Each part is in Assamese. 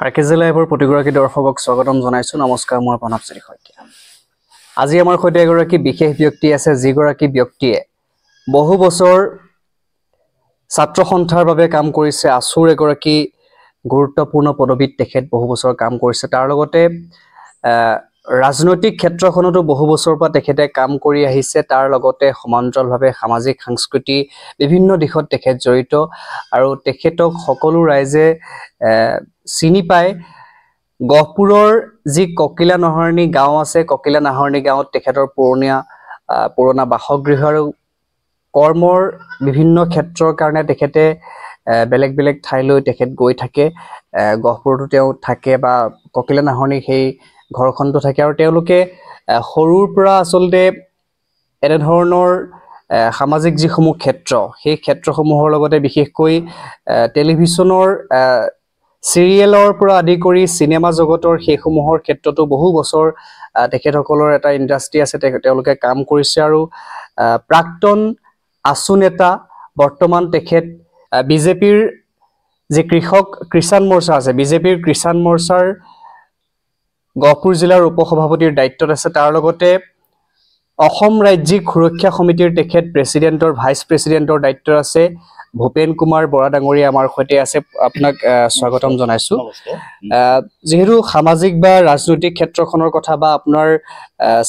আৰকেজি লাইভৰ প্ৰতিগৰাকী দৰ্শকক স্বাগতম জনাইছো। নমস্কাৰ, মই প্ৰণৱ শইকীয়া। আজি আমাৰ সৈতে এগৰাকী বিশেষ ব্যক্তি আছে, যিগৰাকী ব্যক্তিয়ে বহু বছৰ ছাত্ৰ সন্থাৰ বাবে কাম কৰিছে। আছুৰ এগৰাকী গুৰুত্বপূৰ্ণ পদবীত তেখেত বহু বছৰ কাম কৰিছে। তাৰ লগতে ৰাজনৈতিক ক্ষেত্ৰখনতো বহু বছৰৰ পৰা তেখেতে কাম কৰি আহিছে। তাৰ লগতে সমান্তৰালভাৱে সামাজিক সাংস্কৃতিক বিভিন্ন দিশত তেখেত জড়িত আৰু তেখেতক সকলো ৰাইজে চিনি পায়। গহপুৰৰ যি ককিলা নাহৰণি গাঁও আছে, ককিলা নাহৰণি গাঁৱত তেখেতৰ পুৰণা বাসগৃহ আৰু কৰ্মৰ বিভিন্ন ক্ষেত্ৰৰ কাৰণে তেখেতে বেলেগ বেলেগ ঠাইলৈ তেখেত গৈ থাকে। গহপুৰতো তেওঁ থাকে বা ককিলা নাহৰণি সেই ঘৰখনটো থাকে আৰু তেওঁলোকে সৰুৰ পৰা আচলতে এনেধৰণৰ সামাজিক যিসমূহ ক্ষেত্ৰ, সেই ক্ষেত্ৰসমূহৰ লগতে বিশেষকৈ টেলিভিছনৰ চিৰিয়েলৰ পৰা আদি কৰি চিনেমা জগতৰ সেইসমূহৰ ক্ষেত্ৰতো বহু বছৰ তেখেতসকলৰ এটা ইণ্ডাষ্ট্ৰি আছে, তেওঁলোকে কাম কৰিছে। আৰু প্ৰাক্তন আছু নেতা, বৰ্তমান তেখেত বিজেপিৰ যি কিষাণ মৰ্চা আছে, বিজেপিৰ কিষাণ মৰ্চাৰ গহপুৰ জিলাৰ উপসভাপতিৰ দায়িত্বত আছে। তাৰ লগতে অসম ৰাজ্যিক সুৰক্ষা সমিতিৰ তেখেত প্ৰেচিডেণ্টৰ ভাইচ প্ৰেচিডেণ্টৰ দায়িত্ব আছে। ভূপেন কুমাৰ বৰা ডাঙৰীয়া আমাৰ সৈতে আছে। আপোনাক স্বাগতম জনাইছো। যিহেতু সামাজিক বা ৰাজনৈতিক ক্ষেত্ৰখনৰ কথা বা আপোনাৰ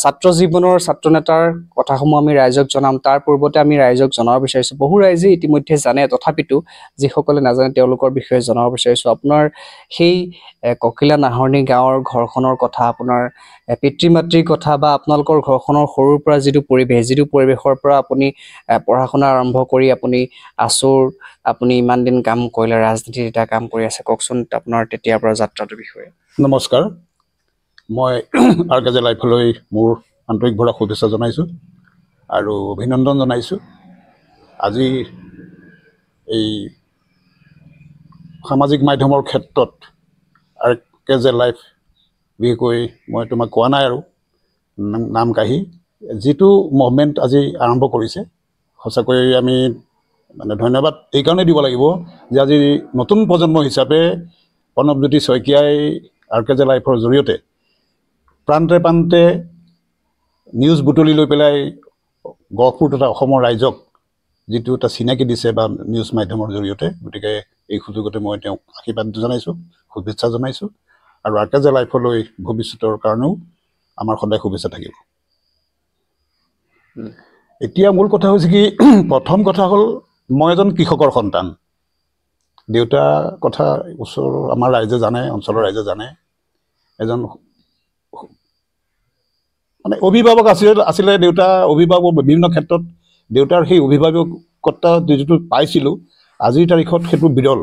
ছাত্ৰ জীৱনৰ ছাত্ৰ নেতাৰ কথাসমূহ আমি ৰাইজক জনাম। তাৰ পূৰ্বতে আমি ৰাইজক জনাব বিচাৰিছো, বহু ৰাইজে ইতিমধ্যে জানে, তথাপিতো যিসকলে নাজানে তেওঁলোকৰ বিষয়ে জনাব বিচাৰিছো। আপোনাৰ সেই ককিলা নাহৰণি গাঁৱৰ ঘৰখনৰ কথা, আপোনাৰ পিতৃ মাতৃৰ কথা বা আপোনালোকৰ ঘৰখনৰ সৰুৰ পৰা যিটো পৰিৱেশৰ পৰা আপুনি পঢ়া শুনা আৰম্ভ কৰি আপুনি আছুৰ আপুনি ইমান দিন কাম কৰিলে, ৰাজনীতিত এটা কাম কৰি আছে, কওকচোন আপোনাৰ তেতিয়াৰ পৰা যাত্ৰাটোৰ বিষয়ে। নমস্কাৰ, মই আৰকেজি লাইভলৈ মোৰ আন্তৰিক ভৰা শুভেচ্ছা জনাইছোঁ আৰু অভিনন্দন জনাইছোঁ। আজি এই সামাজিক মাধ্যমৰ ক্ষেত্ৰত আৰকেজি লাইভ বিশেষকৈ মই তোমাক কোৱা নাই আৰু নাম কাঢ়ি যিটো মুভমেণ্ট আজি আৰম্ভ কৰিছে, সঁচাকৈ আমি ধন্যবাদ এইকাৰণে দিব লাগিব যে আজি নতুন প্ৰজন্ম হিচাপে প্ৰণৱজ্যোতি শইকীয়াই আৰকেজি লাইভৰ জৰিয়তে প্ৰান্তে প্ৰান্তে নিউজ বুটলি লৈ পেলাই গহপুৰ তথা অসমৰ ৰাইজক যিটো এটা চিনাকি দিছে বা নিউজ মাধ্যমৰ জৰিয়তে, গতিকে এই সুযোগতে মই তেওঁক আশীৰ্বাদ জনাইছোঁ, শুভেচ্ছা জনাইছোঁ। আৰু আৰকেজি লাইভলৈ ভৱিষ্যতৰ কাৰণেও আমাৰ সদায় শুভেচ্ছা থাকিব। এতিয়া মূল কথা হৈছে কি, প্ৰথম কথা হ'ল মই এজন কৃষকৰ সন্তান। দেউতা কথা ওচৰৰ আমাৰ ৰাইজে জানে, অঞ্চলৰ ৰাইজে জানে। এজন অভিভাৱক আছিলে দেউতা, অভিভাৱক বিভিন্ন ক্ষেত্ৰত দেউতাৰ সেই অভিভাৱকতা যিটো পাইছিলোঁ, আজিৰ তাৰিখত সেইটো বিৰল।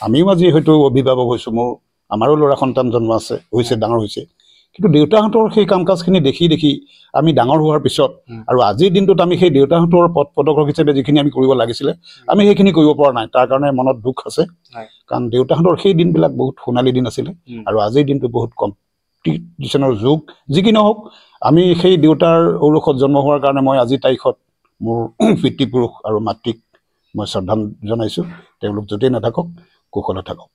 আমিও আজি হয়তো অভিভাৱক হৈছোঁ, আমাৰো ল'ৰা সন্তান জন্ম হৈছে, ডাঙৰ হৈছে, কিন্তু দেউতাহঁতৰ সেই কাম কাজখিনি দেখি দেখি আমি ডাঙৰ হোৱাৰ পিছত আৰু আজিৰ দিনটোত আমি সেই দেউতাহঁতৰ পদক্ষেপ হিচাপে যিখিনি আমি কৰিব লাগিছিলে আমি সেইখিনি কৰিব পৰা নাই। তাৰ কাৰণে মনত দুখ আছে, কাৰণ দেউতাহঁতৰ সেই দিনবিলাক বহুত সোণালী দিন আছিলে আৰু আজিৰ দিনটো বহুত কম্পিটিশ্যনৰ যুগ। যি কি নহওক, আমি সেই দেউতাৰ ঔৰসত জন্ম হোৱাৰ কাৰণে মই আজিৰ তাৰিখত মোৰ পিতৃপুৰুষ আৰু মাতৃক মই শ্ৰদ্ধা জনাইছোঁ। তেওঁলোক য'তেই নাথাকক কুশলে থাকক।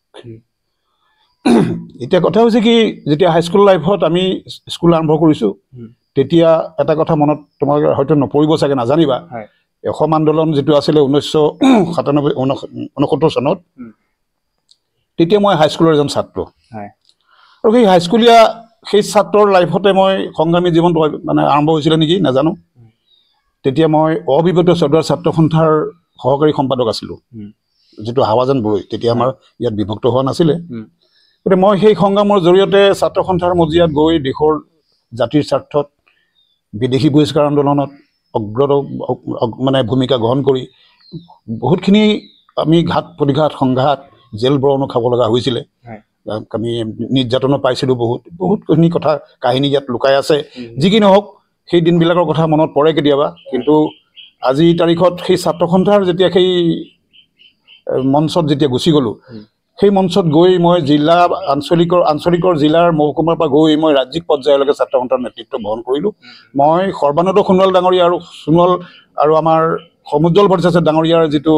এতিয়া কথা হৈছে কি, যেতিয়া হাইস্কুল লাইফত আমি স্কুল আৰম্ভ কৰিছোঁ, তেতিয়া এটা কথা মনত তোমাক হয়তো নপৰিব চাগে, নাজানিবা। অসম আন্দোলন যিটো আছিলে 1969 চনত, তেতিয়া মই হাইস্কুলৰ এজন ছাত্ৰ। আৰু সেই হাইস্কুলীয়া সেই ছাত্ৰৰ লাইফতে মই সংগ্ৰামী জীৱনটো আৰম্ভ হৈছিলে নেকি নাজানো। তেতিয়া মই অবিভক্ত চদুৱাৰ ছাত্ৰ সন্থাৰ সহকাৰী সম্পাদক আছিলোঁ, যিটো হাৱাজান বৰৈ, তেতিয়া আমাৰ ইয়াত বিভক্ত হোৱা নাছিলে। গতিকে মই সেই সংগ্ৰামৰ জৰিয়তে ছাত্ৰ সন্থাৰ মজিয়াত গৈ দেশৰ জাতিৰ স্বাৰ্থত বিদেশী বহিষ্কাৰ আন্দোলনত ভূমিকা গ্ৰহণ কৰি বহুতখিনি আমি ঘাত প্ৰতিঘাত সংঘাত জেল বৰণো খাব লগা হৈছিলে। আমি নিৰ্যাতনো পাইছিলোঁ, বহুতখিনি কথা কাহিনী ইয়াত লুকাই আছে। যি কি নহওক, সেই দিনবিলাকৰ কথা মনত পৰে কেতিয়াবা। কিন্তু আজিৰ তাৰিখত সেই ছাত্ৰ সন্থাৰ যেতিয়া সেই মঞ্চত যেতিয়া গুচি গ'লোঁ, সেই মঞ্চত গৈ মই আঞ্চলিকৰ জিলাৰ মহকুমাৰ পৰা গৈ মই ৰাজ্যিক পৰ্যায়লৈকে ছাত্ৰ সন্থাৰ নেতৃত্ব বহন কৰিলোঁ। মই সৰ্বানন্দ সোণোৱাল ডাঙৰীয়া আৰু আমাৰ সমুজ্জ্বল ভট্টাচাৰ্য ডাঙৰীয়াৰ যিটো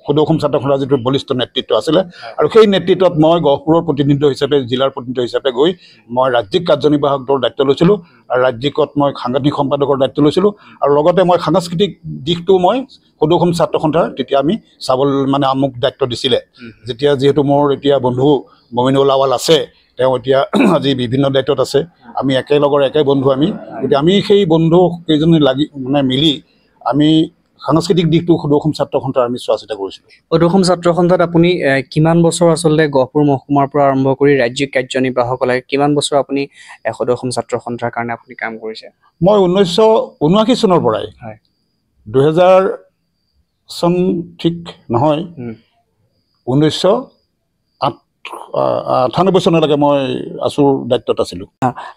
সদৌ অসম ছাত্ৰ সন্থাৰ যিটো বলিষ্ঠ নেতৃত্ব আছিলে আৰু সেই নেতৃত্বত মই গহপুৰৰ প্ৰতিনিধি হিচাপে জিলাৰ প্ৰতিনিধি হিচাপে গৈ মই ৰাজ্যিক কাৰ্যনিৰ্বাহকৰ দায়িত্ব লৈছিলোঁ আৰু ৰাজ্যিকত মই সাংগঠনিক সম্পাদকৰ দায়িত্ব লৈছিলোঁ আৰু লগতে মই সাংস্কৃতিক দিশটো মই সদৌ অসম ছাত্ৰ সন্থাৰ তেতিয়া আমি মানে মোক দায়িত্ব দিছিলে যেতিয়া যিহেতু মোৰ এতিয়া বন্ধু মমিনুল আৱাল আছে তেওঁ এতিয়া আজি বিভিন্ন দায়িত্বত আছে আমি একেলগৰ একে বন্ধু গতিকে আমি সেই বন্ধু কেইজনে লাগি মানে মিলি আমি সাংস্কৃতিক দিশটো সদৌ অসম ছাত্ৰ সন্থাৰ আমি চোৱা চিতা কৰিছিলোঁ সদৌ অসম ছাত্ৰ সন্থাত আপুনি কিমান বছৰ আচলতে গহপুৰ মহকুমাৰ পৰা আৰম্ভ কৰি ৰাজ্যিক কাৰ্যনিৰ্বাহকলৈ কিমান বছৰ আপুনি সদৌ অসম ছাত্ৰ সন্থাৰ কাৰণে আপুনি কাম কৰিছে মই 1979 চনৰ পৰাই 2000 চন ঠিক নহয় 1998 চনলৈকে মই আছুৰ দায়িত্বত আছিলোঁ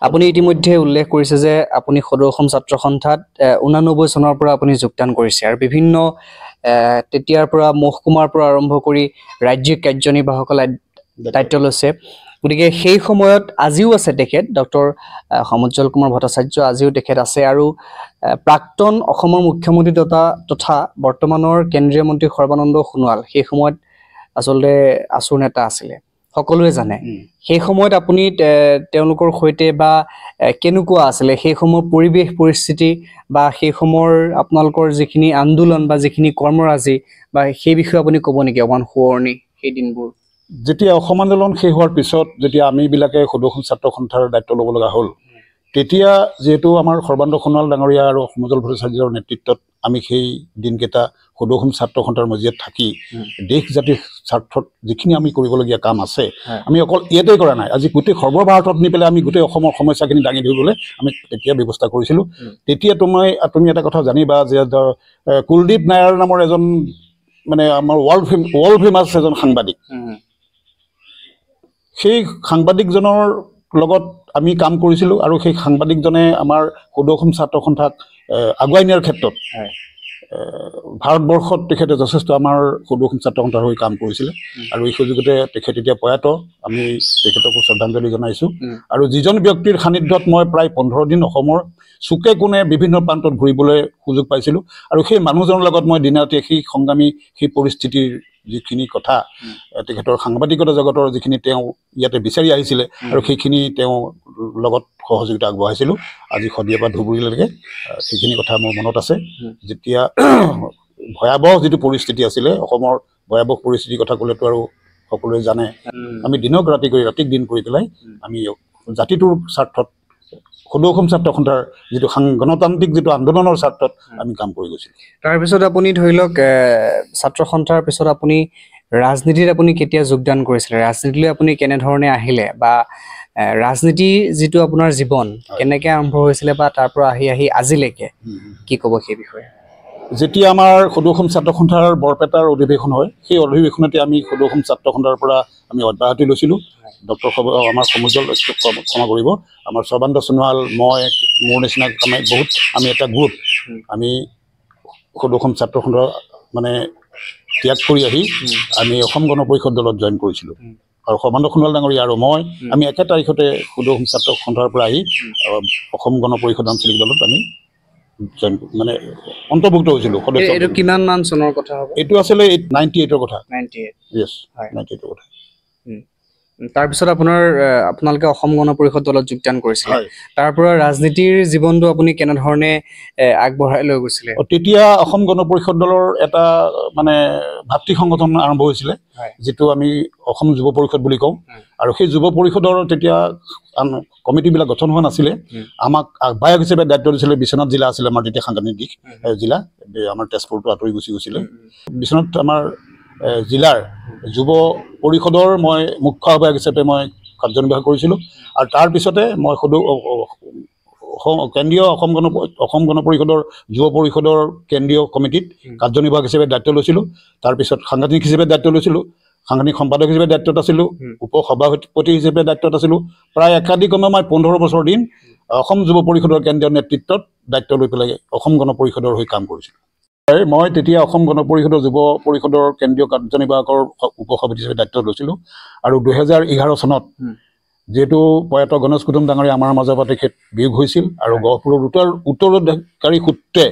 আপুনি ইতিমধ্যে উল্লেখ কৰিছে যে আপুনি সদৌ অসম ছাত্ৰ সন্থাত 89 চনৰ পৰা আপুনি যোগদান কৰিছে আৰু বিভিন্ন তেতিয়াৰ পৰা মহকুমাৰ পৰা আৰম্ভ কৰি ৰাজ্যিক কাৰ্যনিৰ্বাহকলৈ দায়িত্ব লৈছে গতিকে সেই সময়ত আজিও আছে তেখেত ডক্টৰ সমুজ্জ্বল কুমাৰ ভট্টাচাৰ্য আজিও তেখেত আছে আৰু প্ৰাক্তন অসমৰ মুখ্যমন্ত্ৰী তথা বৰ্তমানৰ কেন্দ্ৰীয় মন্ত্ৰী সৰ্বানন্দ সোণোৱাল সেই সময়ত আচলতে আছুৰ নেতা আছিলে সকলোৱে জানে সেই সময়ত আপুনি তেওঁলোকৰ সৈতে বা কেনেকুৱা আছিলে সেই সময়ৰ পৰিৱেশ পৰিস্থিতি বা সেই সময়ৰ আপোনালোকৰ যিখিনি আন্দোলন বা যিখিনি কৰ্মৰাজি বা সেই বিষয়ে আপুনি ক'ব নেকি অকমান শুৱৰণি সেই দিনবোৰ যেতিয়া অসম আন্দোলন শেষ হোৱাৰ পিছত যেতিয়া আমিবিলাকে সদৌ অসম ছাত্ৰ সন্থাৰ দায়িত্ব ল'ব লগা হ'ল তেতিয়া যিহেতু আমাৰ সৰ্বানন্দ সোণোৱাল ডাঙৰীয়া আৰু সমুজ্জ্বল ভট্টাচাৰ্যৰ নেতৃত্বত আমি সেই দিনকেইটা সদৌ অসম ছাত্ৰ সন্থাৰ মজিয়াত থাকি দেশ জাতিৰ স্বাৰ্থত যিখিনি আমি কৰিবলগীয়া কাম আছে আমি অকল ইয়াতে কৰা নাই আজি গোটেই সৰ্বভাৰতত নি পেলাই আমি গোটেই অসমৰ সমস্যাখিনি দাঙি ধৰিবলৈ আমি তেতিয়া ব্যৱস্থা কৰিছিলোঁ তেতিয়া তুমি এটা কথা জানিবা যে কুলদীপ নায়াৰ নামৰ এজন মানে আমাৰ ৱৰ্ল্ড ফেমাছ এজন সাংবাদিক সেই সাংবাদিকজনৰ লগত আমি কাম কৰিছিলোঁ আৰু সেই সাংবাদিকজনে আমাৰ সদৌ অসম ছাত্ৰ সন্থাক আগুৱাই নিয়াৰ ক্ষেত্ৰত ভাৰতবৰ্ষত তেখেতে যথেষ্ট আমাৰ সদৌ অসম ছাত্ৰ সন্থাৰ হৈ কাম কৰিছিলে আৰু এই সুযোগতে তেখেত এতিয়া প্ৰয়াত আমি তেখেতকো শ্ৰদ্ধাঞ্জলি জনাইছোঁ আৰু যিজন ব্যক্তিৰ সান্নিধ্যত মই প্ৰায় 15 দিন অসমৰ চুকে কোণে বিভিন্ন প্ৰান্তত ঘূৰিবলৈ সুযোগ পাইছিলোঁ আৰু সেই মানুহজনৰ লগত মই দিনে ৰাতিয়ে সেই সংগ্ৰামী সেই পৰিস্থিতিৰ যিখিনি কথা তেখেতৰ সাংবাদিকতা জগতৰ যিখিনি তেওঁ ইয়াতে বিচাৰি আহিছিলে আৰু সেইখিনি তেওঁ লগত সহযোগিতা আগবঢ়াইছিলোঁ আজি শদিয়াৰ পৰা ধুবুৰীলৈকে সেইখিনি কথা মোৰ মনত আছে যেতিয়া ভয়াৱহ যিটো পৰিস্থিতি আছিলে অসমৰ ভয়াৱহ পৰিস্থিতিৰ কথা ক'লেতো আৰু সকলোৱে জানে আমি দিনক ৰাতি কৰি ৰাতিক দিন কৰি পেলাই আমি জাতিটোৰ স্বাৰ্থত সদৌ অসম ছাত্ৰ সন্থাৰ যিটো গণতান্ত্ৰিক যিটো আন্দোলনৰ স্বাৰ্থত আমি কাম কৰি গৈছিলোঁ তাৰপিছত আপুনি ধৰি লওক ছাত্ৰ সন্থাৰ পিছত আপুনি ৰাজনীতিত আপুনি কেতিয়া যোগদান কৰিছিলে ৰাজনীতিলৈ আপুনি কেনেধৰণে আহিলে বা ৰাজনীতি যিটো আপোনাৰ জীৱন কেনেকৈ আৰম্ভ হৈছিলে বা তাৰ পৰা আহি আজিলৈকে কি ক'ব সেই বিষয়ে যেতিয়া আমাৰ সদৌ অসম ছাত্ৰ সন্থাৰ বৰপেটাৰ অধিৱেশন হয় সেই অধিৱেশনতে আমি সদৌ অসম ছাত্ৰ সন্থাৰ পৰা আমি অব্যাহতি লৈছিলোঁ ডক্টৰ আমাৰ সমুজ্জ্বল ক্ষমা কৰিব আমাৰ সৰ্বানন্দ সোণোৱাল মই মোৰ নিচিনা বহুত আমি এটা গ্ৰুপ আমি সদৌ অসম ছাত্ৰ সন্থা মানে ত্যাগ কৰি আহি আমি অসম গণ পৰিষদ দলত জইন কৰিছিলোঁ আৰু সৰ্বানন্দ সোণোৱাল ডাঙৰীয়া আৰু মই আমি একে তাৰিখতে সদৌ অসম ছাত্ৰ সন্থাৰ পৰা আহি অসম গণ পৰিষদ আঞ্চলিক দলত আমি মানে অন্তৰ্ভুক্ত হৈছিলোঁ সদস্য এইটো কিমান মান চনৰ কথা হ'ব এইটো আছিলে 98ৰ কথা 98 ইয়েছ 98ৰ কথা তাৰপিছত আপোনালোকে অসম গণ পৰিষদ দলত যোগদান কৰিছিলে তাৰ পৰা ৰাজনীতিৰ জীৱনটো আপুনি কেনেধৰণে আগবঢ়াই লৈ গৈছিলে তেতিয়া অসম গণ পৰিষদ দলৰ এটা মানে ভাতৃ সংগঠন আৰম্ভ হৈছিলে যিটো আমি অসম যুৱ পৰিষদ বুলি কওঁ আৰু সেই যুৱ পৰিষদৰ তেতিয়া কমিটিবিলাক গঠন হোৱা নাছিলে আমাক আহ্বায়ক হিচাপে দায়িত্ব দিছিলে বিশ্বনাথ জিলা আছিলে আমাৰ তেতিয়া সাংগঠনিক জিলা আমাৰ তেজপুৰটো আঁতৰি গুচি গৈছিলে বিশ্বনাথ আমাৰ জিলাৰ যুৱ পৰিষদৰ মই মুখ্য আহ্বায়ক হিচাপে মই কাৰ্যনিৰ্বাহ কৰিছিলোঁ আৰু তাৰপিছতে মই কেন্দ্ৰীয় অসম গণ পৰিষদৰ যুৱ পৰিষদৰ কেন্দ্ৰীয় কমিটিত কাৰ্যনিৰ্বাহক হিচাপে দায়িত্ব লৈছিলোঁ তাৰপিছত সাংগঠনিক হিচাপে দায়িত্ব লৈছিলোঁ সাংগঠনিক সম্পাদক হিচাপে দায়িত্বত আছিলোঁ উপ সভাপতি হিচাপে দায়িত্বত আছিলোঁ প্ৰায় একাধিক্ৰমে মই 15 বছৰ দিন অসম যুৱ পৰিষদৰ কেন্দ্ৰীয় নেতৃত্বত দায়িত্ব লৈ পেলাই অসম গণ পৰিষদৰ হৈ কাম কৰিছিলোঁ মই তেতিয়া অসম গণ পৰিষদৰ যুৱ পৰিষদৰ কেন্দ্ৰীয় কাৰ্যনিৰ্বাহকৰ উপ সভাপতি হিচাপে দায়িত্ব লৈছিলোঁ আৰু 2011 চনত যেহেতু প্ৰয়াত গণেশ কুটুম ডাঙৰীয়া আমাৰ মাজৰ পৰা তেখেত বিয়োগ হৈছিল আৰু গহপুৰৰ উত্তৰাধিকাৰী সূত্ৰে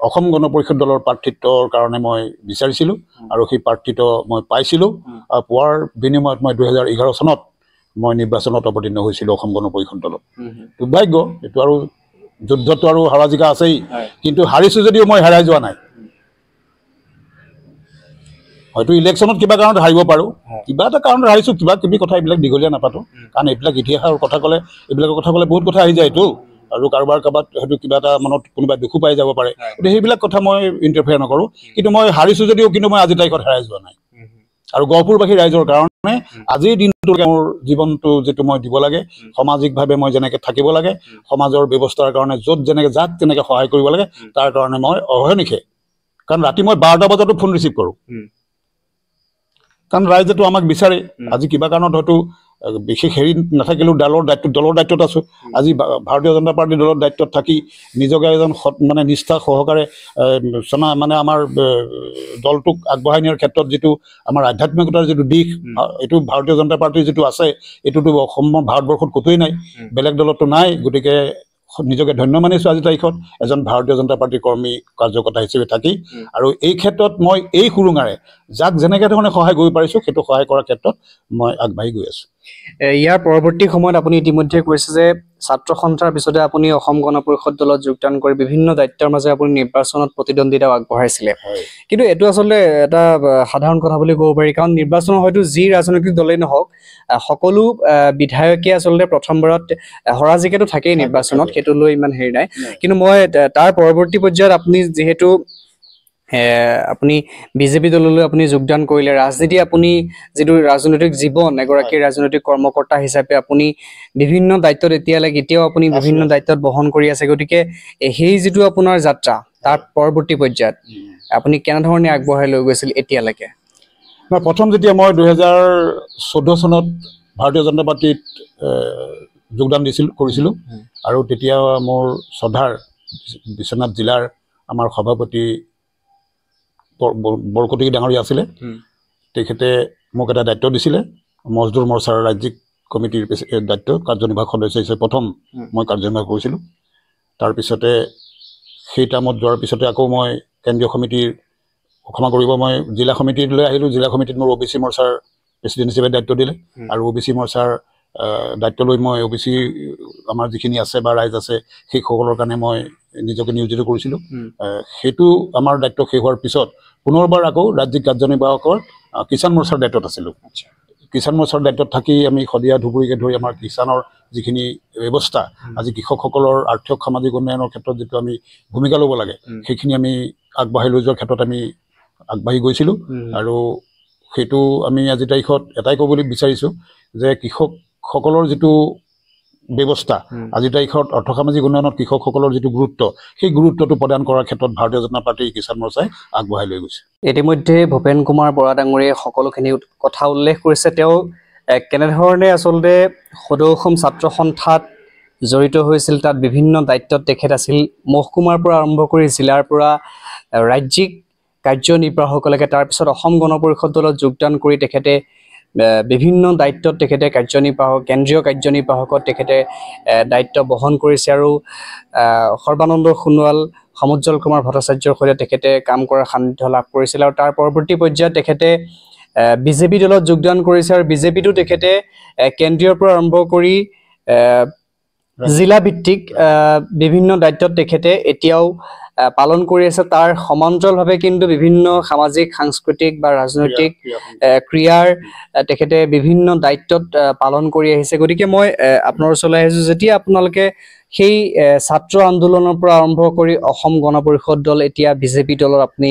অসম গণ পৰিষদ দলৰ প্ৰাৰ্থিত্বৰ কাৰণে মই বিচাৰিছিলোঁ আৰু সেই প্ৰাৰ্থিত্ব মই পাইছিলোঁ আৰু পোৱাৰ বিনিময়ত মই 2011 চনত মই নিৰ্বাচনত অৱতীৰ্ণ হৈছিলোঁ অসম গণ পৰিষদ দলত দুৰ্ভাগ্য এইটো আৰু যুদ্ধটো আৰু হাৰা জিকা আছেই কিন্তু হাৰিছোঁ যদিও মই হেৰাই যোৱা নাই হয়তো ইলেকশ্যনত কিবা কাৰণত হাৰিব পাৰোঁ কিবা এটা কাৰণত হাৰিছোঁ কিবা কিবি কথা এইবিলাক দীঘলীয়া নাপাতো কাৰণ এইবিলাক ইতিহাসৰ কথা ক'লে এইবিলাকৰ কথা ক'লে বহুত কথা আহি যায়তো আৰু কাৰোবাৰ হয়তো কিবা এটা মনত কোনোবাই দুখো পাই যাব পাৰে গতিকে সেইবিলাক কথা মই ইণ্টাৰফেয়াৰ নকৰোঁ কিন্তু মই হাৰিছোঁ যদিও কিন্তু মই আজিৰ তাৰিখত হেৰাই যোৱা নাই আৰু গহপুৰবাসী ৰাইজৰ কাৰণে আজিৰ দিনটো মোৰ জীৱনটো যিটো মই দিব লাগে সামাজিকভাৱে মই যেনেকৈ থাকিব লাগে সমাজৰ ব্যৱস্থাৰ কাৰণে য'ত যেনেকৈ যাক তেনেকৈ সহায় কৰিব লাগে তাৰ কাৰণে মই অহৰ্নিশে কাৰণ ৰাতি মই 12টা বজাতো ফোন ৰিচিভ কৰোঁ কাৰণ ৰাইজেতো আমাক বিচাৰে আজি কিবা কাৰণত হয়তো বিশেষ হেৰি নাথাকিলেও দলৰ দায়িত্বত আছোঁ আজি ভাৰতীয় জনতা পাৰ্টীৰ দলৰ দায়িত্বত থাকি নিজকে এজন মানে নিষ্ঠা সহকাৰে মানে আমাৰ দলটোক আগবঢ়াই নিয়াৰ ক্ষেত্ৰত যিটো আমাৰ আধ্যাত্মিকতাৰ যিটো দিশ এইটো ভাৰতীয় জনতা পাৰ্টীৰ যিটো আছে এইটোতো অসমৰ ভাৰতবৰ্ষত ক'তোৱেই নাই বেলেগ দলতো নাই গতিকে নিজকে ধন্য মানিছোঁ আজিৰ তাৰিখত এজন ভাৰতীয় জনতা পাৰ্টীৰ কৰ্মী কাৰ্যকৰ্তা হিচাপে থাকি আৰু এই ক্ষেত্ৰত মই এই সুৰুঙাৰে যাক যেনেকৈ ধৰণে সহায় কৰিব পাৰিছোঁ সেইটো সহায় কৰাৰ ক্ষেত্ৰত মই আগবাঢ়ি গৈ আছোঁ ইয়াৰ পৰৱৰ্তী সময়ত আপুনি ইতিমধ্যে কৈছে যে ছাত্ৰ সন্থাৰ পিছতে আপুনি অসম গণ পৰিষদ দলত যোগদান কৰি বিভিন্ন দায়িত্বৰ মাজে আপুনি নিৰ্বাচনত প্ৰতিদ্বন্দ্বিতা আগবঢ়াইছিলে কিন্তু এইটো আচলতে এটা সাধাৰণ কথা বুলি ক'ব পাৰি কাৰণ নিৰ্বাচন হয়তো যি ৰাজনৈতিক দলেই নহওক সকলো বিধায়কে আচলতে প্ৰথমবাৰত হৰাজিকাটো থাকেই নিৰ্বাচনত সেইটো লৈ ইমান হেৰি নাই কিন্তু মই তাৰ পৰৱৰ্তী পৰ্যায়ত আপুনি যিহেতু আপুনি বিজেপি দললৈ আপুনি যোগদান কৰিলে ৰাজনীতি আপুনি যিটো ৰাজনৈতিক জীৱন এগৰাকী ৰাজনৈতিক কৰ্মকৰ্তা হিচাপে আপুনি বিভিন্ন দায়িত্বত এতিয়াও আপুনি বিভিন্ন দায়িত্বত বহন কৰি আছে গতিকে সেই যিটো আপোনাৰ যাত্ৰা তাৰ পৰৱৰ্তী পৰ্যায়ত আপুনি কেনেধৰণে আগবঢ়াই লৈ গৈছিল এতিয়ালৈকে প্ৰথম যেতিয়া মই 2014 চনত ভাৰতীয় জনতা পাৰ্টীত যোগদান কৰিছিলোঁ আৰু তেতিয়া মোৰ শ্ৰদ্ধাৰ বিশ্বনাথ জিলাৰ আমাৰ সভাপতি বৰকটকী ডাঙৰীয়া আছিলে তেখেতে মোক এটা দায়িত্ব দিছিলে মজদুৰ মৰ্চাৰ ৰাজ্যিক কমিটিৰ দায়িত্ব কাৰ্যনিৰ্বাহক সদস্য হিচাপে প্ৰথম মই কাৰ্যনিৰ্বাহ কৰিছিলোঁ তাৰপিছতে সেই টাইমত যোৱাৰ পিছতে আকৌ মই কেন্দ্ৰীয় সমিতিৰ ক্ষমা কৰিব মই জিলা সমিতিলৈ আহিলোঁ জিলা সমিতিত মোৰ OBC মৰ্চাৰ প্ৰেচিডেণ্ট হিচাপে দায়িত্ব দিলে আৰু OBC মৰ্চাৰ দায়িত্ব লৈ মই OBC আমাৰ যিখিনি আছে বা ৰাইজ আছে সেইসকলৰ কাৰণে মই নিজকে নিয়োজিত কৰিছিলোঁ সেইটো আমাৰ দায়িত্ব শেষ হোৱাৰ পিছত পুনৰবাৰ আকৌ ৰাজ্যিক কাৰ্যনিৰ্বাহকৰ কিষাণ মৰ্চাৰ দায়িত্বত আছিলোঁ কিষাণ মৰ্চাৰ দায়িত্বত থাকি আমি শদিয়া ধুবুৰীকে ধৰি আমাৰ কিষাণৰ যিখিনি ব্যৱস্থা আজি কৃষকসকলৰ আৰ্থিক সামাজিক উন্নয়নৰ ক্ষেত্ৰত যিটো আমি ভূমিকা ল'ব লাগে সেইখিনি আমি আগবাঢ়ি লৈ যোৱাৰ ক্ষেত্ৰত আমি আগবাঢ়ি গৈছিলোঁ আৰু সেইটো আমি আজিৰ তাৰিখত এটাই ক'বলৈ বিচাৰিছোঁ যে কৃষকসকলৰ যিটো ব্যৱস্থা আজিৰ তাৰিখত অৰ্থসামাজিক উন্নয়নত কৃষকসকলৰ যিটো গুৰুত্ব সেই গুৰুত্বটো প্ৰদান কৰাৰ ক্ষেত্ৰত ভাৰতীয় জনতা পাৰ্টীৰ কিষাণ মৰ্চাই আগবঢ়াই লৈ গৈছে ইতিমধ্যে ভূপেন কুমাৰ বৰা ডাঙৰীয়াই সকলোখিনি কথা উল্লেখ কৰিছে তেওঁ কেনেধৰণে আচলতে সদৌ অসম ছাত্ৰ সন্থাত জড়িত হৈছিল তাত বিভিন্ন দায়িত্বত তেখেত আছিল মহকুমাৰ পৰা আৰম্ভ কৰি জিলাৰ পৰা ৰাজ্যিক কাৰ্যনিৰ্বাহকলৈকে তাৰপিছত অসম গণ পৰিষদ দলত যোগদান কৰি তেখেতে বিভিন্ন দায়িত্বত তেখেতে কেন্দ্ৰীয় কাৰ্যনিৰ্বাহকত তেখেতে দায়িত্ব বহন কৰিছে আৰু সৰ্বানন্দ সোণোৱাল সমুজ্জ্বল কুমাৰ ভট্টাচাৰ্যৰ সৈতে তেখেতে কাম কৰাৰ সান্নিধ্য লাভ কৰিছিল আৰু তাৰ পৰৱৰ্তী পৰ্যায়ত তেখেতে বিজেপি দলত যোগদান কৰিছে আৰু বিজেপিটো তেখেতে কেন্দ্ৰীয়ৰ পৰা আৰম্ভ কৰি জিলা ভিত্তিক বিভিন্ন দায়িত্বত তেখেতে এতিয়াও পালন কৰি আছে তাৰ সমান্তৰালভাৱে কিন্তু বিভিন্ন সামাজিক সাংস্কৃতিক বা ৰাজনৈতিক ক্ৰিয়াৰ তেখেতে বিভিন্ন দায়িত্বত পালন কৰি আহিছে গতিকে মই আপোনাৰ ওচৰলৈ আহিছোঁ যেতিয়া আপোনালোকে সেই ছাত্ৰ আন্দোলনৰ পৰা আৰম্ভ কৰি অসম গণ পৰিষদ দল এতিয়া বিজেপি দলত আপুনি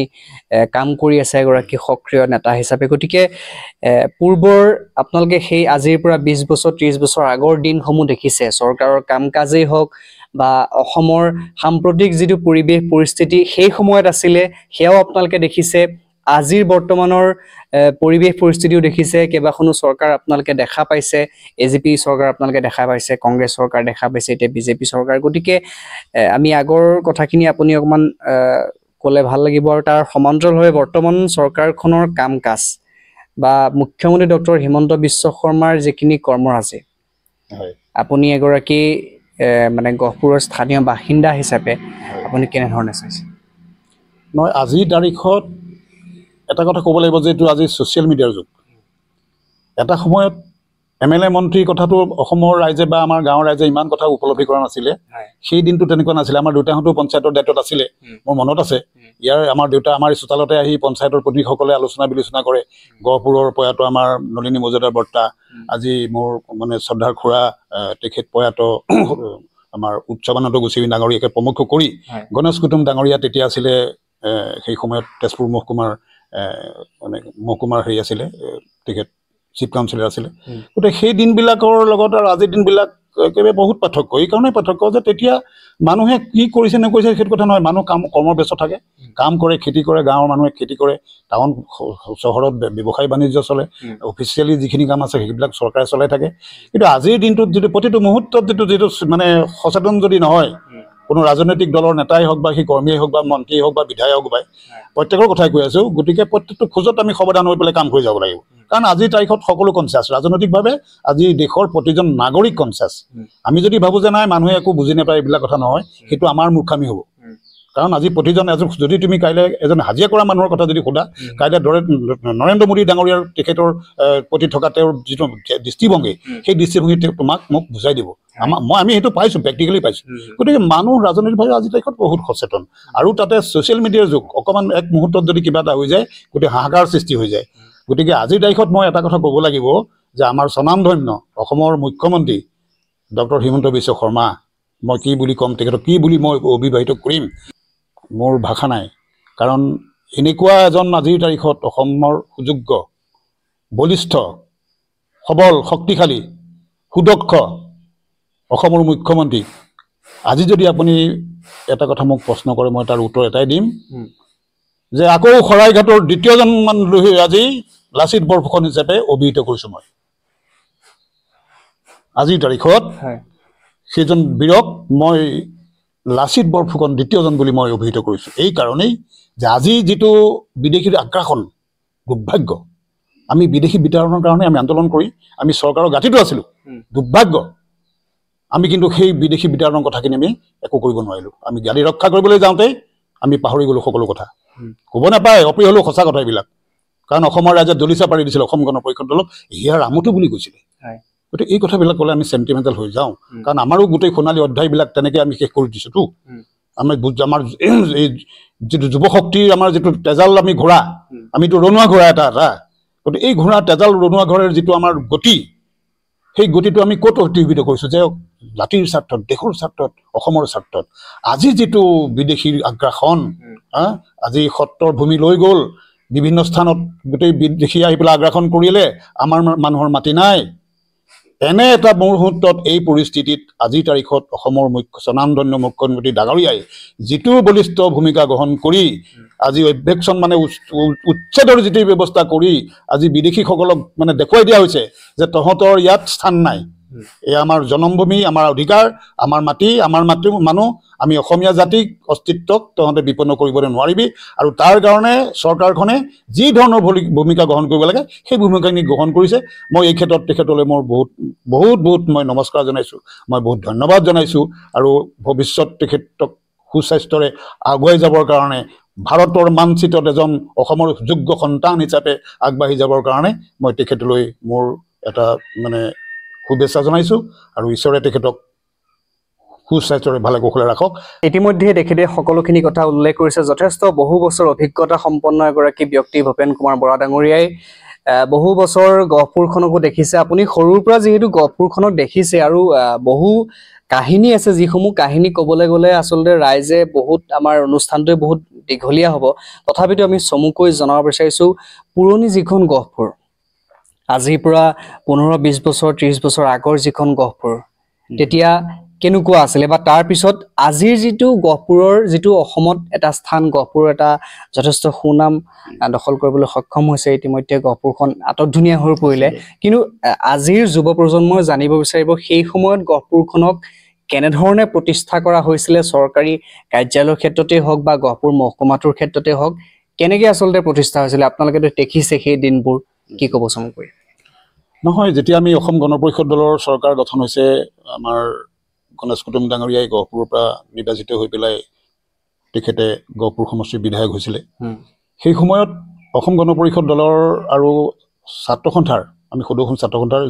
কাম কৰি আছে এগৰাকী সক্ৰিয় নেতা হিচাপে গতিকে পূৰ্বৰ আপোনালোকে সেই আজিৰ পৰা 20 বছৰ 30 বছৰ আগৰ দিনসমূহ দেখিছে চৰকাৰৰ কাম কাজেই হওক বা অসমৰ সাম্প্ৰতিক যিটো পৰিৱেশ পৰিস্থিতি সেই সময়ত আছিলে সেয়াও আপোনালোকে দেখিছে আজিৰ বৰ্তমানৰ পৰিৱেশ পৰিস্থিতিও দেখিছে কেইবাখনো চৰকাৰ আপোনালোকে দেখা পাইছে এজিপি চৰকাৰ আপোনালোকে দেখা পাইছে কংগ্ৰেছ চৰকাৰ দেখা পাইছে এতিয়া বিজেপি চৰকাৰ গতিকে আমি আগৰ কথাখিনি আপুনি অকমান ক'লে ভাল লাগিব আৰু তাৰ সমান্তৰালভাৱে বৰ্তমান চৰকাৰখনৰ কাম কাজ বা মুখ্যমন্ত্ৰী ডক্টৰ হিমন্ত বিশ্ব শৰ্মাৰ যিখিনি কৰ্মৰাজি আপুনি এগৰাকী মানে গহপুৰৰ স্থানীয় বাসিন্দা হিচাপে আপুনি কেনেধৰণে চাইছে? নহয়, আজিৰ তাৰিখত এটা কথা ক'ব লাগিব যে এইটো আজি ছ'চিয়েল মিডিয়াৰ যুগ। এটা সময়ত MLA মন্ত্ৰীৰ কথাটো অসমৰ ৰাইজে বা আমাৰ গাঁৱৰ ৰাইজে ইমান কথা উপলব্ধি কৰা নাছিলে। সেই দিনটো তেনেকুৱা নাছিলে। আমাৰ দেউতাহঁতো পঞ্চায়তৰ দায়িত্বত আছিলে, মোৰ মনত আছে। ইয়াৰ আমাৰ দেউতা আমাৰ চোতালতে আহি পঞ্চায়তৰ প্ৰতিনিধিসকলে আলোচনা বিলোচনা কৰে। গহপুৰৰ প্ৰয়াত আমাৰ নলিনী মজুমদাৰ বৰ্তা, আজি মোৰ মানে শ্ৰদ্ধাৰ খুৰা তেখেত প্ৰয়াত আমাৰ উৎসৱানন্দ গোস্বামী ডাঙৰীয়াকে প্ৰমুখ কৰি গণেশ কুটুম ডাঙৰীয়া তেতিয়া আছিলে, সেই সময়ত তেজপুৰ মহকুমাৰ মানে মহকুমাৰ হেৰি আছিলে, তেখেত চিফ কাউন্সিলৰ আছিলে। গতিকে সেই দিনবিলাকৰ লগত আৰু আজিৰ দিনবিলাক একেবাৰে বহুত পাৰ্থক্য। এইকাৰণে পাৰ্থক্য যে তেতিয়া মানুহে কি কৰিছে নকৰিছে সেইটো কথা নহয়, মানুহ কৰ্মৰ ব্যস্ত থাকে, কাম কৰে, খেতি কৰে, গাঁৱৰ মানুহে খেতি কৰে, টাউন চহৰত ব্যৱসায় বাণিজ্য চলে, অফিচিয়েলি যিখিনি কাম আছে সেইবিলাক চৰকাৰে চলাই থাকে। কিন্তু আজিৰ দিনটোত যিটো প্ৰতিটো মুহূৰ্তত যিটো মানে সচেতন যদি নহয়, কোনো ৰাজনৈতিক দলৰ নেতাই হওক বা সেই কৰ্মীয়ে হওক বা মন্ত্ৰীয়ে হওক বা বিধায়ক হওক বা প্ৰত্যেকৰ কথাই কৈ আছোঁ। গতিকে প্ৰত্যেকটো খোজত আমি সাৱধান হৈ পেলাই কাম কৰি যাব লাগিব। কাৰণ আজিৰ তাৰিখত সকলো কনচিয়াছ, ৰাজনৈতিকভাৱে আজি দেশৰ প্ৰতিজন নাগৰিক কনচিয়াছ। আমি যদি ভাবোঁ যে নাই মানুহে একো বুজি নাপায়, এইবিলাক কথা নহয়, সেইটো আমাৰ মূৰ্খামি হ'ব। কাৰণ আজি প্ৰতিজন যদি তুমি কাইলৈ এজন হাজিৰা কৰা মানুহৰ কথা যদি সোধা, কাইলৈ নৰেন্দ্ৰ মোদী ডাঙৰীয়াৰ তেখেতৰ প্ৰতি থকা তেওঁৰ যিটো দৃষ্টিভংগী, সেই দৃষ্টিভংগী মোক বুজাই দিব। আমি সেইটো পাইছোঁ, প্ৰেক্টিকেলি পাইছোঁ। গতিকে মানুহ ৰাজনৈতিকভাৱে আজিৰ তাৰিখত বহুত সচেতন। আৰু তাতে ছ'চিয়েল মিডিয়াৰ যুগ, অকণমান এক মুহূৰ্তত যদি কিবা এটা হৈ যায় গোটেই হাহাকাৰ সৃষ্টি হৈ যায়। গতিকে আজিৰ তাৰিখত মই এটা কথা ক'ব লাগিব যে আমাৰ স্বনামধন্য অসমৰ মুখ্যমন্ত্ৰী ডক্টৰ হিমন্ত বিশ্ব শৰ্মা, মই কি বুলি ক'ম, তেখেতক কি বুলি মই অভিবাহিত কৰিম, মোৰ ভাষা নাই। কাৰণ এনেকুৱা এজন আজিৰ তাৰিখত অসমৰ সুযোগ্য, বলিষ্ঠ, সবল, শক্তিশালী, সুদক্ষ অসমৰ মুখ্যমন্ত্ৰী, আজি যদি আপুনি এটা কথা মোক প্ৰশ্ন কৰে, মই তাৰ উত্তৰ এটাই দিম যে আকৌ শৰাইঘাটৰ দ্বিতীয়জনমান আজি লাচিত বৰফুকন হিচাপে অভিহিত কৰিছোঁ মই। আজিৰ তাৰিখত সেইজন বীৰক মই লাচিত বৰফুকন দ্বিতীয়জন বুলি মই অভিহিত কৰিছোঁ। এই কাৰণেই যে আজি যিটো বিদেশীৰ আগ্ৰাসন, দুৰ্ভাগ্য, আমি বিদেশী বিতৰণৰ কাৰণে আমি আন্দোলন কৰি আমি চৰকাৰৰ গাঁঠিতো আছিলোঁ, দুৰ্ভাগ্য আমি কিন্তু সেই বিদেশী বিতৰণৰ কথাখিনি আমি একো কৰিব নোৱাৰিলোঁ। আমি গাড়ী ৰক্ষা কৰিবলৈ যাওঁতেই আমি পাহৰি গ'লোঁ সকলো কথা। ক'ব নাপায়, অপ্ৰিয় হ'লেও সঁচা কথা এইবিলাক। কাৰণ অসমৰ ৰাইজে দলিচা পাৰি দিছিলে অসম গণ পৰিষদ দলক, হিয়াৰ আমঠু বুলি কৈছিলে। গতিকে এই কথাবিলাক ক'লে আমি চেণ্টিমেণ্টেল হৈ যাওঁ। কাৰণ আমাৰো গোটেই সোণালী অধ্যায়বিলাক তেনেকৈ আমি শেষ কৰি দিছোঁতো। আমাৰ এই যিটো যুৱশক্তিৰ আমাৰ যিটো তেজাল আমি ঘোঁৰা, আমিতো ৰণুৱা ঘোঁৰা এটা। গতিকে এই ঘোঁৰা তেজাল ৰণুৱা ঘোঁৰাৰ যিটো আমাৰ গতি, সেই গতিটো আমি ক'ত অতিবাহিত কৰিছোঁ যে জাতিৰ স্বাৰ্থত, দেশৰ স্বাৰ্থত, অসমৰ স্বাৰ্থত। আজি যিটো বিদেশীৰ আগ্ৰাসন, আজি সত্ৰৰ ভূমি লৈ গ'ল, বিভিন্ন স্থানত গোটেই বিদেশী আহি পেলাই আগ্ৰাসন কৰিলে, আমাৰ মানুহৰ মাটি নাই। এনে এটা মুহূৰ্তত এই পৰিস্থিতিত আজিৰ তাৰিখত অসমৰ স্বনামধন্য মুখ্যমন্ত্ৰী ডাঙৰীয়াই যিটো বলিষ্ঠ ভূমিকা গ্ৰহণ কৰি আজি অভ্যেক্ষণ মানে উচ্ছেদৰ যিটো ব্যৱস্থা কৰি আজি বিদেশীসকলক মানে দেখুৱাই দিয়া হৈছে যে তহঁতৰ ইয়াত স্থান নাই, এই আমাৰ জন্মভূমি, আমাৰ অধিকাৰ, আমাৰ মাটি, আমাৰ মানুহ, আমি অসমীয়া জাতিক অস্তিত্বক তহঁতে বিপন্ন কৰিবলৈ নোৱাৰিবি। আৰু তাৰ কাৰণে চৰকাৰখনে যি ধৰণৰ ভূমিকা গ্ৰহণ কৰিব লাগে সেই ভূমিকাখিনি গ্ৰহণ কৰিছে। মই এই ক্ষেত্ৰত তেখেতলৈ মোৰ বহুত মই নমস্কাৰ জনাইছোঁ, মই বহুত ধন্যবাদ জনাইছোঁ। আৰু ভৱিষ্যত তেখেতক সুস্বাস্থ্যৰে আগুৱাই যাবৰ কাৰণে, ভাৰতৰ মানচিত্ৰত এজন অসমৰ যোগ্য সন্তান হিচাপে আগবাঢ়ি যাবৰ কাৰণে মই তেখেতলৈ মোৰ এটা মানে শুভেচ্ছা জনাইছোঁ। আৰু ঈশ্বৰে তেখেতক সুস্বাস্থ্যৰে ভালে কুশলে ৰাখক। ইতিমধ্যে তেখেতে সকলোখিনি কথা উল্লেখ কৰিছে। যথেষ্ট বহু বছৰ অভিজ্ঞতা সম্পন্ন এগৰাকী ব্যক্তি ভূপেন কুমাৰ বৰা ডাঙৰীয়াই বহু বছৰ গহপুৰখনকো দেখিছে। আপুনি সৰুৰ পৰা যিহেতু গহপুৰখনক দেখিছে আৰু বহু কাহিনী আছে, যিসমূহ কাহিনী ক'বলৈ গ'লে আচলতে ৰাইজে বহুত, আমাৰ অনুষ্ঠানটোৱে বহুত দীঘলীয়া হ'ব, তথাপিতো আমি চমুকৈ জনাব বিচাৰিছোঁ পুৰণি যিখন গহপুৰ, আজিৰ পৰা 15-20 বছৰ 30 বছৰ আগৰ যিখন গহপুৰ তেতিয়া কেনেকুৱা আছিলে, বা তাৰপিছত আজিৰ যিটো গহপুৰৰ যিটো অসমত এটা স্থান, গহপুৰৰ এটা যথেষ্ট সুনাম দখল কৰিবলৈ সক্ষম হৈছে। ইতিমধ্যে গহপুৰখন আটকধুনীয়া হৈ পৰিলে, কিন্তু আজিৰ যুৱ প্ৰজন্মই জানিব বিচাৰিব সেই সময়ত গহপুৰখনক কেনেধৰণে প্ৰতিষ্ঠা কৰা হৈছিলে, চৰকাৰী কাৰ্যালয়ৰ ক্ষেত্ৰতে হওক বা গহপুৰ মহকুমাটোৰ ক্ষেত্ৰতে হওক, কেনেকৈ আচলতে প্ৰতিষ্ঠা হৈছিলে? আপোনালোকেতো দেখিছে সেই দিনবোৰ, কি ক'ব চমুকৈ? নহয়, যেতিয়া আমি অসম গণ পৰিষদ দলৰ চৰকাৰ গঠন হৈছে, আমাৰ গণেশ কুটুম ডাঙৰীয়াই গহপুৰৰ পৰা নিৰ্বাচিত হৈ পেলাই তেখেতে গহপুৰ সমষ্টিৰ বিধায়ক হৈছিলে। সেই সময়ত অসম গণ পৰিষদ দলৰ আৰু ছাত্ৰ সন্থাৰ, আমি সদৌ ছাত্ৰ সন্থাৰ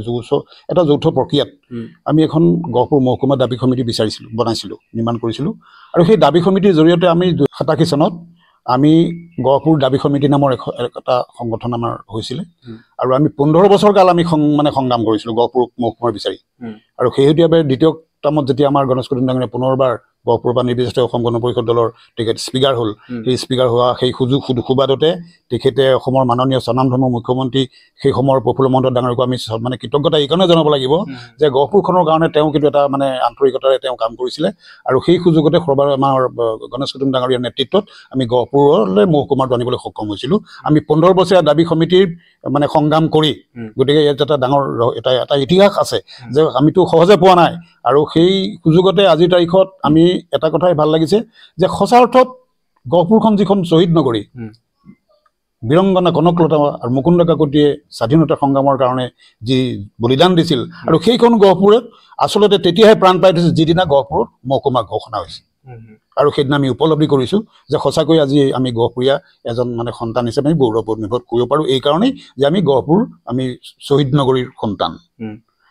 এটা যৌথ প্ৰক্ৰিয়াত আমি এখন গহপুৰ মহকুমা দাবী সমিতি বনাইছিলোঁ, নিৰ্মাণ কৰিছিলোঁ। আৰু সেই দাবী সমিতিৰ জৰিয়তে আমি 87 চনত আমি গহপুৰ দাবী সমিতি নামৰ এটা সংগঠন আমাৰ হৈছিলে। আৰু আমি 15 বছৰ কাল আমি সংগ্ৰাম কৰিছিলোঁ গহপুৰ মহকুমাৰ বিচাৰি। আৰু শেহতীয়াভাৱে দ্বিতীয় টাৰ্মত যেতিয়া আমাৰ গণেশ কুটুম ডাঙৰীয়াই পুনৰবাৰ গহপুৰৰ পৰা নিৰ্বাচিত অসম গণ পৰিষদ দলৰ তেখেত স্পীকাৰ হ'ল। সেই স্পীকাৰ হোৱা সেই সুবাদতে তেখেতে অসমৰ মাননীয় স্বনামধন্য মুখ্যমন্ত্ৰী সেই সময়ৰ প্ৰফুল্ল মহন্ত ডাঙৰীয়াকো আমি কৃতজ্ঞতা এইকাৰণে জনাব লাগিব যে গহপুৰখনৰ কাৰণে তেওঁ কিন্তু এটা আন্তৰিকতাৰে তেওঁ কাম কৰিছিলে। আৰু সেই সুযোগতে আমাৰ গণেশ কুটুম ডাঙৰীয়াৰ নেতৃত্বত আমি গহপুৰলৈ মহকুমাটো আনিবলৈ সক্ষম হৈছিলোঁ। আমি 15 বছৰীয়া দাবী সমিতিৰ সংগ্ৰাম কৰি, গতিকে ইয়াত এটা ডাঙৰ এটা ইতিহাস আছে যে আমিতো সহজে পোৱা নাই। আৰু সেই সুযোগতে আজিৰ তাৰিখত আমি এটা কথাই ভাল লাগিছে যে সঁচা অৰ্থত গহপুৰখন যিখন শ্বহীদ নগৰী, বীৰংগনা কনকলতা আৰু মুকুন্দ কাকতিয়ে স্বাধীনতা সংগ্ৰামৰ কাৰণে যি বলিদান দিছিল, আৰু সেইখন গহপুৰত আচলতে তেতিয়াহে প্ৰাণ পাই থৈছে যিদিনা গহপুৰ মহকুমা ঘোষণা হৈছে। আৰু সেইদিনা আমি উপলব্ধি কৰিছোঁ যে সঁচাকৈ আজি আমি গহপুৰীয়া এজন সন্তান হিচাপে আমি গৌৰৱ অনুভৱ কৰিব পাৰোঁ, এইকাৰণেই যে আমি গহপুৰ শ্বহীদ নগৰীৰ সন্তান।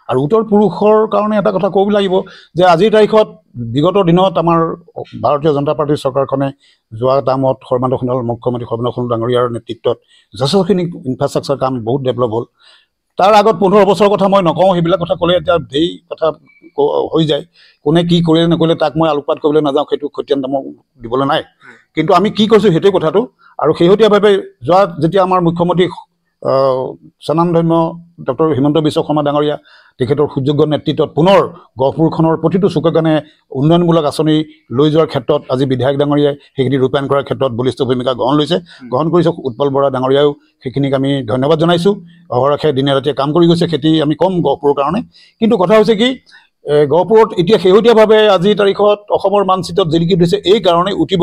আৰু উত্তৰ পুৰুষৰ কাৰণে এটা কথা ক'ব লাগিব যে আজিৰ তাৰিখত বিগত দিনত আমাৰ ভাৰতীয় জনতা পাৰ্টীৰ চৰকাৰখনে যোৱা টাইমত সৰ্বানন্দ সোণোৱাল মুখ্যমন্ত্ৰী সৰ্বানন্দ সোণোৱাল ডাঙৰীয়াৰ নেতৃত্বত যথেষ্টখিনি ইনফ্ৰাষ্ট্ৰাকচাৰ কাম বহুত ডেভেলপ হ'ল। তাৰ আগত 15 বছৰৰ কথা মই নকওঁ, সেইবিলাক কথা ক'লে এতিয়া ঢেৰ কথা হৈ যায়। কোনে কি কৰিলে নকৰিলে তাক মই আলোকপাত কৰিবলৈ নাযাওঁ, সেইটো খতিয়ান মই দিবলৈ নাই। কিন্তু আমি কি কৰিছোঁ সেইটোৱে কথাটো। আৰু শেহতীয়াভাৱে যেতিয়া আমাৰ মুখ্যমন্ত্ৰী স্বনামধন্য ডক্টৰ হিমন্ত বিশ্ব শৰ্মা ডাঙৰীয়া তেখেতৰ সুযোগ্য নেতৃত্বত পুনৰ গহপুৰখনৰ প্ৰতিটো চুকে কাণে উন্নয়নমূলক আঁচনি লৈ যোৱাৰ ক্ষেত্ৰত আজি বিধায়ক ডাঙৰীয়াই সেইখিনি ৰূপায়ণ কৰাৰ ক্ষেত্ৰত বলিষ্ঠ ভূমিকা গ্ৰহণ কৰিছে। উৎপল বৰা ডাঙৰীয়াও সেইখিনিক আমি ধন্যবাদ জনাইছোঁ। অহৰহে দিনে ৰাতিয়ে কাম কৰি গৈছে, খেতি আমি কম গহপুৰৰ কাৰণে। কিন্তু কথা হৈছে কি, গহপুৰত এতিয়া শেহতীয়াভাৱে আজিৰ তাৰিখত অসমৰ মানচিত্ৰত জিলিকি উঠিছে এই কাৰণেই উঠিব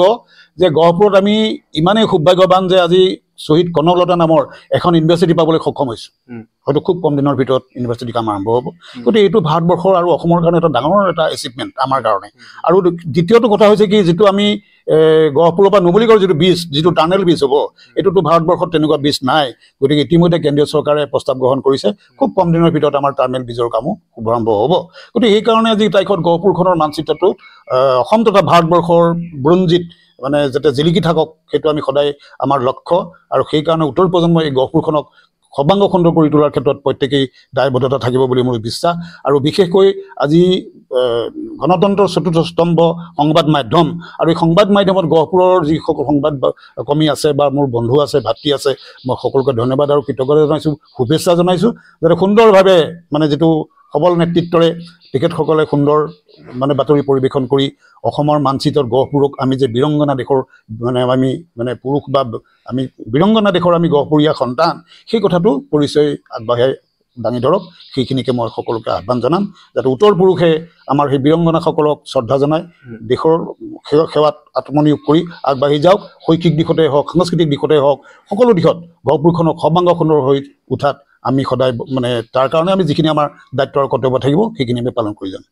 যে গহপুৰত আমি ইমানেই সৌভাগ্যৱান যে আজি শ্বহীদ কনকলতা নামৰ এখন ইউনিভাৰ্চিটি পাবলৈ সক্ষম হৈছোঁ। হয়তো খুব কম দিনৰ ভিতৰত ইউনিভাৰ্চিটি কাম আৰম্ভ হ'ব। গতিকে এইটো ভাৰতবৰ্ষৰ আৰু অসমৰ কাৰণে এটা ডাঙৰ এটা এচিভমেণ্ট আমাৰ কাৰণে। আৰু দ্বিতীয়টো কথা হৈছে কি, যিটো আমি গহপুৰৰ পৰা নুমলীগড় যিটো টানেল ব্ৰিজ হ'ব, এইটোতো ভাৰতবৰ্ষত তেনেকুৱা ব্ৰিজ নাই। গতিকে ইতিমধ্যে কেন্দ্ৰীয় চৰকাৰে প্ৰস্তাৱ গ্ৰহণ কৰিছে, খুব কম দিনৰ ভিতৰত আমাৰ টানেল ব্ৰিজৰ কামো শুভাৰম্ভ হ'ব। গতিকে সেইকাৰণে আজি তাৰিখত গহপুৰখনৰ মানচিত্ৰটো অসম তথা ভাৰতবৰ্ষৰ বুৰঞ্জীত যাতে জিলিকি থাকক, সেইটো আমি সদায় আমাৰ লক্ষ্য। আৰু সেইকাৰণে উত্তৰ প্ৰজন্মই এই গহপুৰখনক সৰ্বাংগ সুন্দৰ কৰি তোলাৰ ক্ষেত্ৰত প্ৰত্যেকেই দায়বদ্ধতা থাকিব বুলি মোৰ বিশ্বাস। আৰু বিশেষকৈ আজি গণতন্ত্ৰৰ চতুৰ্থ স্তম্ভ সংবাদ মাধ্যম, আৰু এই সংবাদ মাধ্যমত গহপুৰৰ যিসকল সংবাদ কৰ্মী আছে বা মোৰ বন্ধু আছে, ভাতৃ আছে, মই সকলোকে ধন্যবাদ আৰু কৃতজ্ঞতা জনাইছোঁ, শুভেচ্ছা জনাইছোঁ, যাতে সুন্দৰভাৱে যিটো সবল নেতৃত্বৰে তেখেতসকলে সুন্দৰ বাতৰি পৰিৱেশন কৰি অসমৰ মানচিত্ৰত গহপুৰক আমি যে বীৰংগনা দেশৰ আমি পুৰুষ বা আমি বীৰংগনা দেশৰ আমি গহপুৰীয়া সন্তান, সেই কথাটো পৰিচয় আগবঢ়াই দাঙি ধৰক। সেইখিনিকে মই সকলোকে আহ্বান জনাম, যাতে উত্তৰ পুৰুষে আমাৰ সেই বীৰংগনাসকলক শ্ৰদ্ধা জনাই দেশৰ সেৱাত আত্মনিয়োগ কৰি আগবাঢ়ি যাওক। শৈক্ষিক দিশতে হওক, সাংস্কৃতিক দিশতে হওক, সকলো দিশত গহপুৰখনক সৰ্বাংগ সুন্দৰ হৈ উঠাত আমি সদায় তাৰ কাৰণে আমি যিখিনি আমাৰ দায়িত্ব আৰু কৰ্তব্য থাকিব সেইখিনি আমি পালন কৰি যাম।